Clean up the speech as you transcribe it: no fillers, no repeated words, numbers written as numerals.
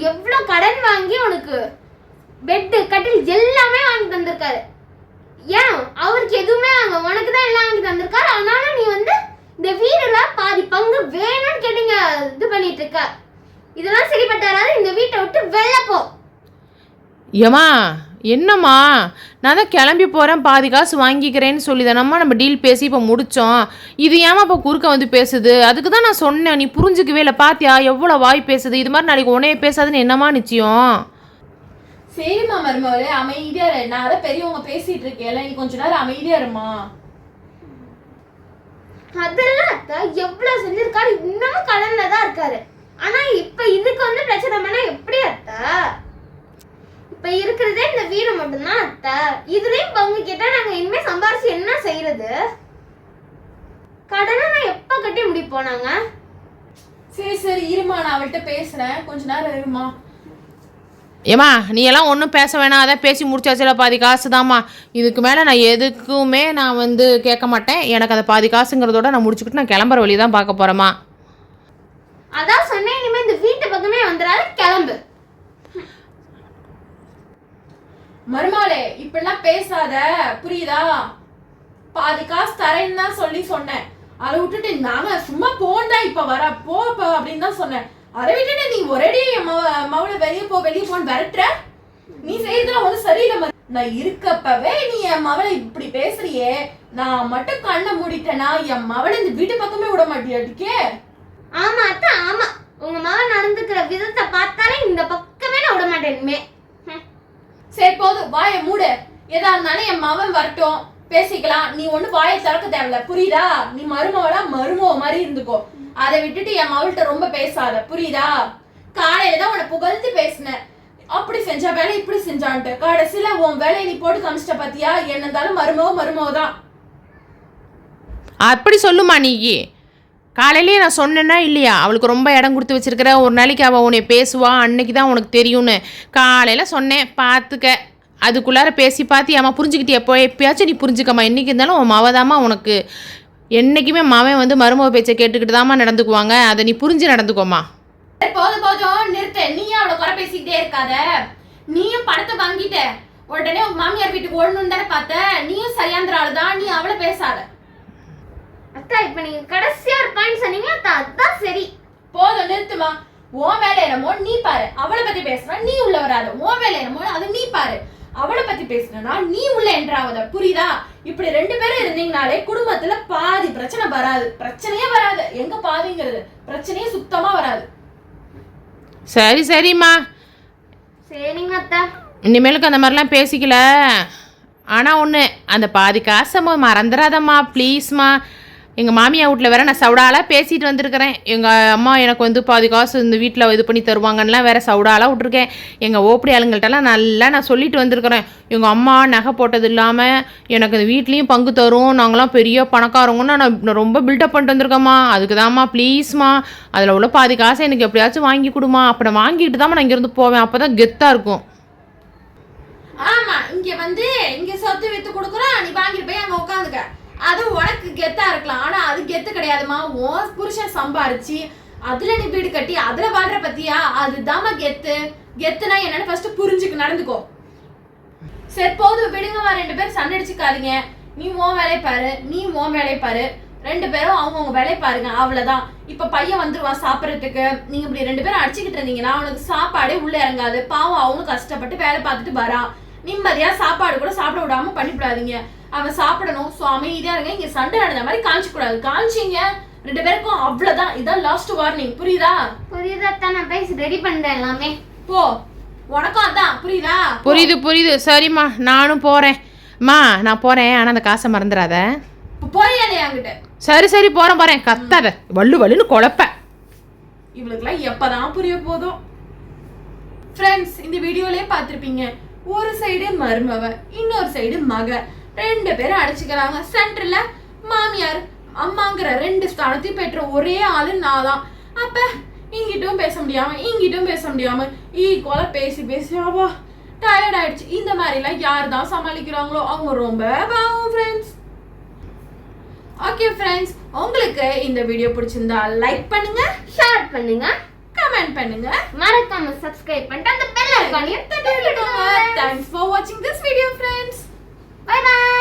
எவ்வளவு கடன் வாங்கி உனக்கு பெட் கட்டில் எல்லாமே வாங்கி தந்திருக்காரு. ஏன் அவருக்கு எதுவுமே வாங்க உனக்கு தான் எல்லாம் வாங்கி தந்திருக்காரு. அதனால நீ வந்து இந்த வீடுல பாதி பங்கு வேணும்னு கேட்டீங்க இது பண்ணிட்டு இருக்க. இதெல்லாம் சரிப்பட்டு வராது. இந்த வீட்டை விட்டு வெளில போ. ஏம்மா என்னம்மா, நான் தான் கிளம்பி போகிறேன், பாதி காசு வாங்கிக்கிறேன்னு சொல்லி தானம்மா நம்ம டீல் பேசி இப்போ முடித்தோம். இது ஏமா இப்போ குறுக்க வந்து பேசுது? அதுக்கு தான் நான் சொன்னேன், நீ புரிஞ்சுக்கவே இல்லை. பாத்தியா எவ்வளோ வாய் பேசுது? இது மாதிரி நாளைக்கு உடனே பேசாதுன்னு என்னம்மா நிச்சயம்? சரிம்மா மருமகளே, அமைதியா இரு. நான் அதை பெரியவங்க பேசிட்டு இருக்கேன், நீ கொஞ்ச நேரம் அமைதியா இருமா. அதெல்லாம் அத்தா எவ்வளவு செஞ்சிருக்காரு, இன்னமும் கடன்ல தான் இருக்காரு. ஆனா இப்ப இதுக்கு வந்து பிரச்சனை பண்ணா எப்படி அத்தா? இப்ப இருக்கிறதே இந்த வீடு மட்டும்தான் அத்தா. இதுலயும் பங்கு கேட்டா நாங்க இனிமே சம்பாரிச்சு என்ன செய்யறது? கடனை நான் எப்ப கட்டி முடிப்போம் நாங்க? சரி சரி இருமா, நான் அவள்கிட்ட பேசுறேன், கொஞ்ச நேரம் இருமா. ஏம்மா நீ எல்லாம் ஒன்றும் பேச வேணாம், அதான் பேசி முடிச்சாச்சுல, பாதி காசு தாம்மா. இதுக்கு மேலே நான் எதுக்குமே நான் வந்து கேட்க மாட்டேன். எனக்கு அதை பாதி காசுங்கிறதோட நான் முடிச்சுக்கிட்டு நான் கிளம்புற வழி தான் பார்க்க போகிறேம்மா. அதான் சொன்னேன், இனிமே இந்த வீட்டு பக்கமே வந்துடாது, கிளம்பு. மருமகளே இப்படிலாம் பேசாத, புரியுதா? பாதி காசு தரேன்னு தான் சொல்லி சொன்னேன். அதை விட்டுட்டு நாங்க சும்மா போண்டா இப்ப வர போ அப்படின்னு தான் சொன்னேன். அதை விட்டுட்டு நீ ஒரேடி மவளை வெளியே போன்னு விரட்டுற. நீ செய்யறதுலாம் ஒன்றும் சரியில்லை. நான் இருக்கப்பவே நீ என் மவளை இப்படி பேசுறியே, நான் மட்டும் கண்ணை மூடிட்டேனா என் மவளை இந்த வீட்டு பக்கமே விட மாட்டியாட்டுக்கே. ஆமா அத்தா ஆமா, உங்க மகன் நடந்துக்கிற விதத்தை பார்த்தாலே இந்த பக்கமே நான் விட மாட்டேன். சரி போதும், வாயை மூடு. எதா இருந்தாலும் என் மவன் வரட்டும், பேசிக்கலாம். நீ ஒண்ணு வாயை திறக்க தேவையில்ல, புரியுதா? நீ மருமவளா மருமவ மாதிரி இருந்துக்கோ. அதை விட்டுட்டு என் மவள்கிட்ட ரொம்ப பேசாத, புரியுதா? காலையில தான் உன்னை புகழ்ந்து பேசினேன், அப்படி செஞ்சா வேலை இப்படி செஞ்சான்ட்டு. கடைசியில உன் வேலையை நீ போட்டு காமிச்சிட்ட பாத்தியா? என்ன இருந்தாலும் மருமவ தான். அப்படி சொல்லுமா நீ? காலையிலேயே நான் சொன்னேன்னா இல்லையா, அவளுக்கு ரொம்ப இடம் கொடுத்து வச்சிருக்கிற, ஒரு நாளைக்கு அவள் உன்னை பேசுவா, அன்னைக்கு தான் உனக்கு தெரியும்னு காலையில் சொன்னேன். பார்த்துக்க, அதுக்குள்ளார பேசி பார்த்து ஏமா புரிஞ்சுக்கிட்டே எப்போ எப்பயாச்சும் நீ புரிஞ்சுக்கம்மா. என்றைக்கு இருந்தாலும் உன் மவதாம்மா உனக்கு என்றைக்குமே மாவன் வந்து மருமக பேச்சை கேட்டுக்கிட்டு தாம்மா நடந்துக்குவாங்க. அதை நீ புரிஞ்சு நடந்துக்கோமா. போதும் நிறுத்த. நீயும் அவளை குறை பேசிக்கிட்டே இருக்காத. நீயும் பணத்தை வாங்கிட்ட உடனே உங்க மாமியார் வீட்டுக்கு ஓடணும்னு தானே பார்த்த. நீயும் சரியாந்திர ஆளுதான், நீ அவளை பேசாத. அத்தா இப்ப நீங்க கடைசியா ஒரு பாயிண்ட் சொன்னீங்க அத்தா, அதுதான் சரி. போதும் நிறுத்துமா. உன் வேலை என்னமோ நீ பாரு. அவளை பத்தி பேசுறா நீ உள்ள வராத. உன் வேலை என்னமோ அது நீ பாரு. அவளை பத்தி பேசுனா நீ உள்ள என்றாவத, புரியுதா? இப்படி ரெண்டு பேரும் இருந்தீங்கனாலே குடும்பத்துல பாதி பிரச்சனை வராது. பிரச்சனையே வராது. எங்க பாதிங்கிறது பிரச்சனையே சுத்தமா வராது. சரி சரிம்மா, சரிங்க அத்தா. இனிமேலுக்கு அந்த மாதிரிலாம் பேசிக்கல. ஆனால் ஒன்று, அந்த பாதி காசை மறந்துடாதம்மா ப்ளீஸ்மா. எங்கள் மாமியார் வீட்டில் வேறு நான் சவுடாலாக பேசிட்டு வந்திருக்கிறேன். எங்கள் அம்மா எனக்கு வந்து பாதி காசு இந்த வீட்டில் இது பண்ணி தருவாங்கன்னெலாம் வேறு சவுடாலாக விட்ருக்கேன். எங்கள் ஓப்படி ஆளுங்கள்ட்டெல்லாம் நல்லா நான் சொல்லிட்டு வந்திருக்கிறேன். எங்கள் அம்மா நகை போட்டது இல்லாமல் எனக்கு இந்த வீட்லேயும் பங்கு தரும், நாங்களாம் பெரிய பணக்காரங்கன்னு நான் ரொம்ப பில்டப் பண்ணிட்டு வந்திருக்கேம்மா. அதுக்கு தான்மா ப்ளீஸ்மா, அதில் உள்ள பாதி காசை எனக்கு எப்படியாச்சும் வாங்கி கொடுமா. அப்போ நான் வாங்கிட்டு தான் நான் இங்கேருந்து போவேன். அப்போ தான் கெத்தாக இருக்கும். ஆமா, இங்க வந்து இங்க சொத்து வித்து கொடுக்குறோம், நீ வாங்கிட்டு போய் அங்க உட்காந்துக்க. அது உனக்கு கெத்தா இருக்கலாம், ஆனா அது கெத்து கிடையாதுமா. உன் புருஷன் சம்பாரிச்சு அதுல நீ வீடு கட்டி அதுல வாழ்ற பத்தியா, அதுதாம்மா கெத்து. கெத்துனா என்னன்னு ஃபர்ஸ்ட் புரிஞ்சுக்கு நடந்துக்கோ. சரி போதும் விடுங்கம்மா, ரெண்டு பேரும் சண்டை அடிச்சுக்காதீங்க. நீ உன் வேலையை பாரு, நீ உன் வேலையை பாரு. ரெண்டு பேரும் அவங்கவுங்க வேலையை பாருங்க, அவ்வளவுதான். இப்ப பையன் வந்துருவான் சாப்பிடறதுக்கு. நீங்க இப்படி ரெண்டு பேரும் அடிச்சுக்கிட்டு இருந்தீங்கன்னா அவனுக்கு சாப்பாடே உள்ள இறங்காது. பாவம் அவனும் கஷ்டப்பட்டு வேலை பார்த்துட்டு வரான். நிம்மதியா சாப்பாடு கூட சாப்பிட விடாம பண்ணிவிடாதீங்க. அவன் சாப்பிடணும். ஸோ அமைதியா இருங்க. இங்க சண்டை நடந்த மாதிரி காமிச்சு கூடாது. காமிச்சிங்க ரெண்டு பேருக்கும் அவ்வளவுதான். இதான் லாஸ்ட் வார்னிங், புரியுதா? புரியுதா அத்தா, நான் பேசி ரெடி பண்றேன் எல்லாமே. போ, உனக்கும் அதான் புரியுதா? புரியுது சரிம்மா, நானும் போகிறேன். அம்மா நான் போகிறேன், ஆனால் அந்த காசை மறந்துடாத. போறியாலே என்கிட்ட. சரி போகிறேன். கத்தாத, வள்ளுன்னு குழப்ப. இவளுக்குலாம் எப்பதான் புரிய போதும். ஃப்ரெண்ட்ஸ், இந்த வீடியோலயே பார்த்துருப்பீங்க. ஒரு சைடு மருமவ, இன்னொரு சைடு மக, ரெண்டு பேரும் அடிச்சுக்கிறாங்க. சென்டர்ல மாமியார் அம்மாங்கிற ரெண்டு ஸ்தானத்தையும் பெற்ற ஒரே ஆளு நான் தான். அப்ப இங்கிட்டும் பேச முடியாம இங்கிட்டும் பேச முடியாம ஈக்குவலா பேசி ஆவா டயர்ட் ஆயிடுச்சு. இந்த மாதிரி எல்லாம் யார் தான் சமாளிக்கிறாங்களோ அவங்க ரொம்ப பாவம் ஃப்ரெண்ட்ஸ். ஓகே ஃப்ரெண்ட்ஸ், உங்களுக்கு இந்த வீடியோ பிடிச்சிருந்தா லைக் பண்ணுங்க, ஷேர் பண்ணுங்க, கமெண்ட் கமெண்ட் பண்ணுங்க, மறக்காம சப்ஸ்கிரைப் பண்ணிட்டு அந்த பெல் ஐகானையும் தட்டி விட்டுடுங்க. Thanks for watching this video friends. Bye by.